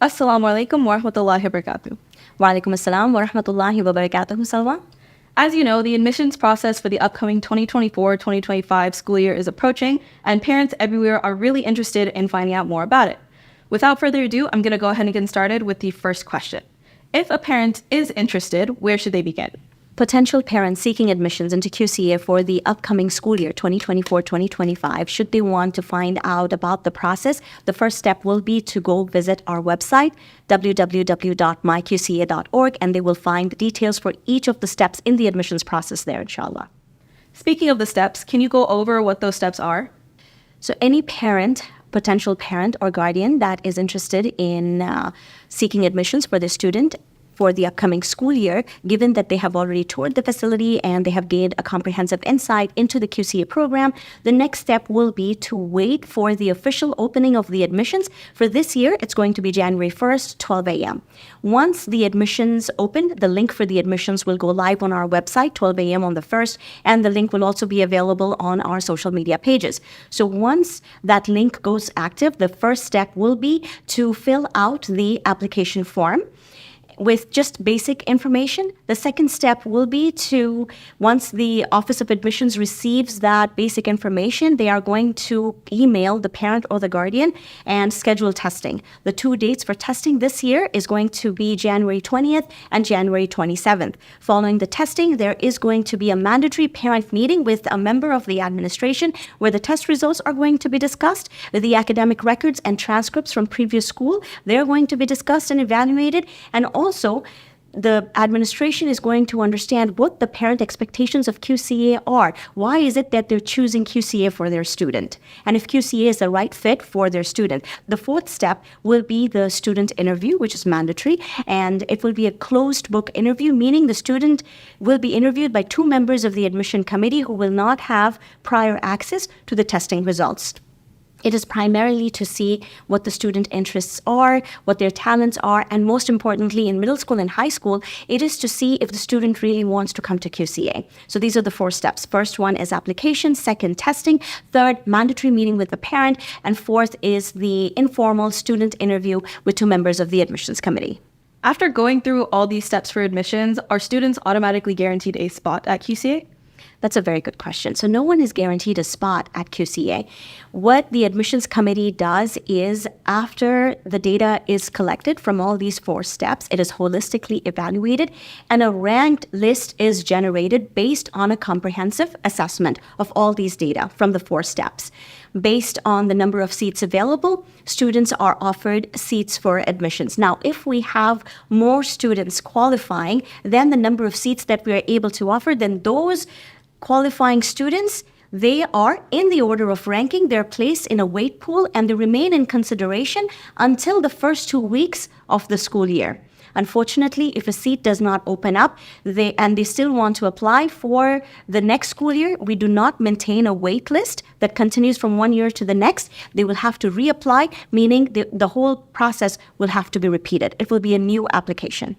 Assalamu alaikum wa rahmatullahi wa barakatuh. Wa alaykum assalam wa rahmatullahi wa barakatuh, Salwa. As you know, the admissions process for the upcoming 2024-2025 school year is approaching, and parents everywhere are really interested in finding out more about it. Without further ado, I'm going to go ahead and get started with the first question. If a parent is interested, where should they begin? Potential parents seeking admissions into QCA for the upcoming school year 2024-2025, should they want to find out about the process, the first step will be to go visit our website, www.myqca.org, and they will find the details for each of the steps in the admissions process there, inshallah. Speaking of the steps, can you go over what those steps are? So any parent, potential parent or guardian that is interested in seeking admissions for their student for the upcoming school year, given that they have already toured the facility and they have gained a comprehensive insight into the QCA program, the next step will be to wait for the official opening of the admissions. For this year, it's going to be January 1st, 12 a.m. Once the admissions open, the link for the admissions will go live on our website, 12 a.m. on the 1st, and the link will also be available on our social media pages. So once that link goes active, the first step will be to fill out the application form with just basic information. The second step will be to, once the Office of Admissions receives that basic information, they are going to email the parent or the guardian and schedule testing. The two dates for testing this year is going to be January 20th and January 27th. Following the testing, there is going to be a mandatory parent meeting with a member of the administration where the test results are going to be discussed. The academic records and transcripts from previous school, they're going to be discussed and evaluated. And also, the administration is going to understand what the parent expectations of QCA are. Why is it that they're choosing QCA for their student? And if QCA is the right fit for their student. The fourth step will be the student interview, which is mandatory. And it will be a closed book interview, meaning the student will be interviewed by two members of the admission committee who will not have prior access to the testing results. It is primarily to see what the student interests are, what their talents are, and most importantly, in middle school and high school, it is to see if the student really wants to come to QCA. So these are the four steps. First one is application, second, testing, third, mandatory meeting with the parent, and fourth is the informal student interview with two members of the admissions committee. After going through all these steps for admissions, are students automatically guaranteed a spot at QCA? That's a very good question. So no one is guaranteed a spot at QCA. What the admissions committee does is, after the data is collected from all these four steps, it is holistically evaluated and a ranked list is generated based on a comprehensive assessment of all these data from the four steps. Based on the number of seats available, students are offered seats for admissions. Now, if we have more students qualifying than the number of seats that we are able to offer, then those qualifying students, they are in the order of ranking, they're placed in a wait pool, and they remain in consideration until the first 2 weeks of the school year. Unfortunately, if a seat does not open up and they still want to apply for the next school year, we do not maintain a wait list that continues from 1 year to the next. They will have to reapply, meaning the whole process will have to be repeated. It will be a new application.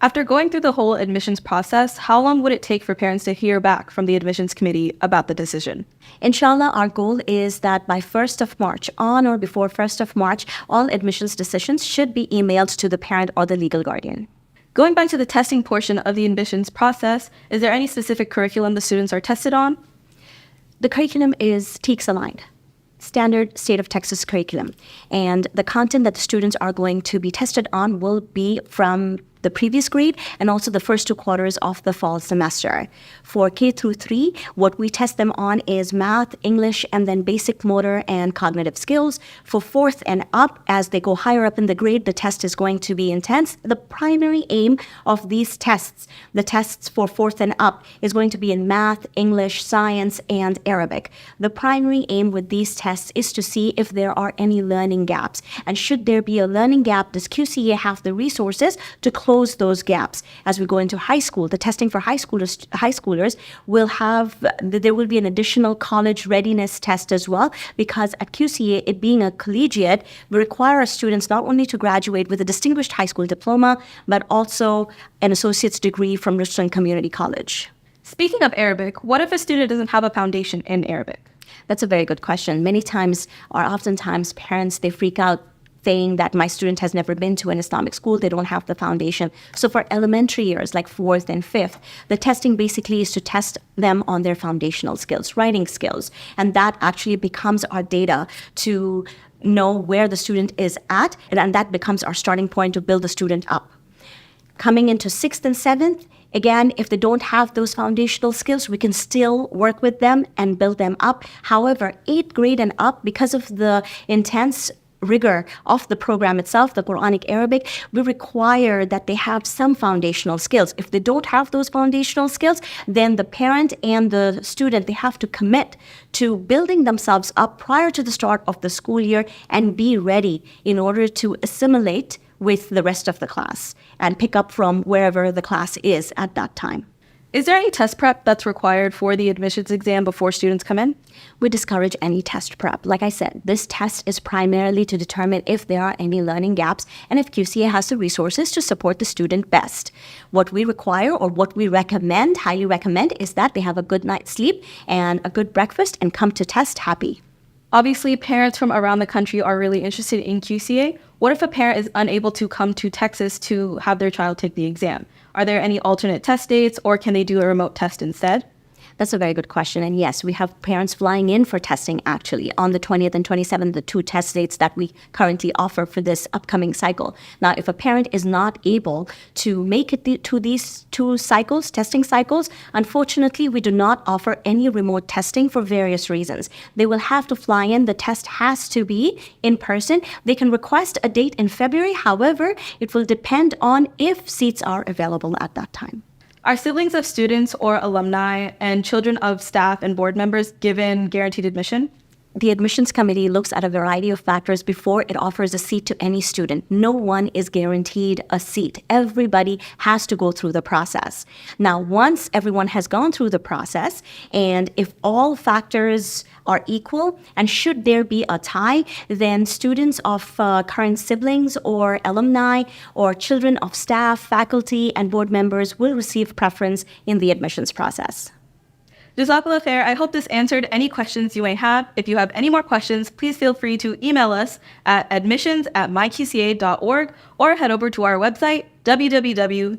After going through the whole admissions process, how long would it take for parents to hear back from the admissions committee about the decision? Inshallah, our goal is that by 1st of March, on or before 1st of March, all admissions decisions should be emailed to the parent or the legal guardian. Going back to the testing portion of the admissions process, is there any specific curriculum the students are tested on? The curriculum is TEKS aligned. Standard State of Texas curriculum. And the content that the students are going to be tested on will be from the previous grade and also the first 2 quarters of the fall semester. For K through 3, what we test them on is math, English, and then basic motor and cognitive skills. For 4th and up, as they go higher up in the grade, the test is going to be intense. The primary aim of these tests, the tests for 4th and up, is going to be in math, English, science, and Arabic. The primary aim with these tests is to see if there are any learning gaps. And should there be a learning gap, does QCA have the resources to close those gaps? As we go into high school, the testing for high schoolers will have, there will be an additional college readiness test as well, because at QCA, it being a collegiate, we require our students not only to graduate with a distinguished high school diploma, but also an associate's degree from Richland Community College. Speaking of Arabic, what if a student doesn't have a foundation in Arabic? That's a very good question. Many times, or oftentimes, parents, they freak out saying that my student has never been to an Islamic school, they don't have the foundation. So for elementary years, like 4th and 5th, the testing basically is to test them on their foundational skills, writing skills. And that actually becomes our data to know where the student is at, and that becomes our starting point to build the student up. Coming into 6th and 7th, again, if they don't have those foundational skills, we can still work with them and build them up. However, 8th grade and up, because of the intense rigor of the program itself, the Quranic Arabic, we require that they have some foundational skills. If they don't have those foundational skills, then the parent and the student, they have to commit to building themselves up prior to the start of the school year and be ready in order to assimilate with the rest of the class and pick up from wherever the class is at that time. Is there any test prep that's required for the admissions exam before students come in? We discourage any test prep. Like I said, this test is primarily to determine if there are any learning gaps and if QCA has the resources to support the student best. What we require or what we recommend, highly recommend, is that they have a good night's sleep and a good breakfast and come to test happy. Obviously, parents from around the country are really interested in QCA. What if a parent is unable to come to Texas to have their child take the exam? Are there any alternate test dates, or can they do a remote test instead? That's a very good question. And yes, we have parents flying in for testing actually on the 20th and 27th, the 2 test dates that we currently offer for this upcoming cycle. Now, if a parent is not able to make it to these 2 cycles, testing cycles, unfortunately, we do not offer any remote testing for various reasons. They will have to fly in. The test has to be in person. They can request a date in February. However, it will depend on if seats are available at that time. Are siblings of students or alumni and children of staff and board members given guaranteed admission? The admissions committee looks at a variety of factors before it offers a seat to any student. No one is guaranteed a seat. Everybody has to go through the process. Now, once everyone has gone through the process, and if all factors are equal, and should there be a tie, then students of current siblings or alumni or children of staff, faculty, and board members will receive preference in the admissions process. Jazakumullahu Khairan. I hope this answered any questions you may have. If you have any more questions, please feel free to email us at admissions@myqca.org or head over to our website, www.myqca.org.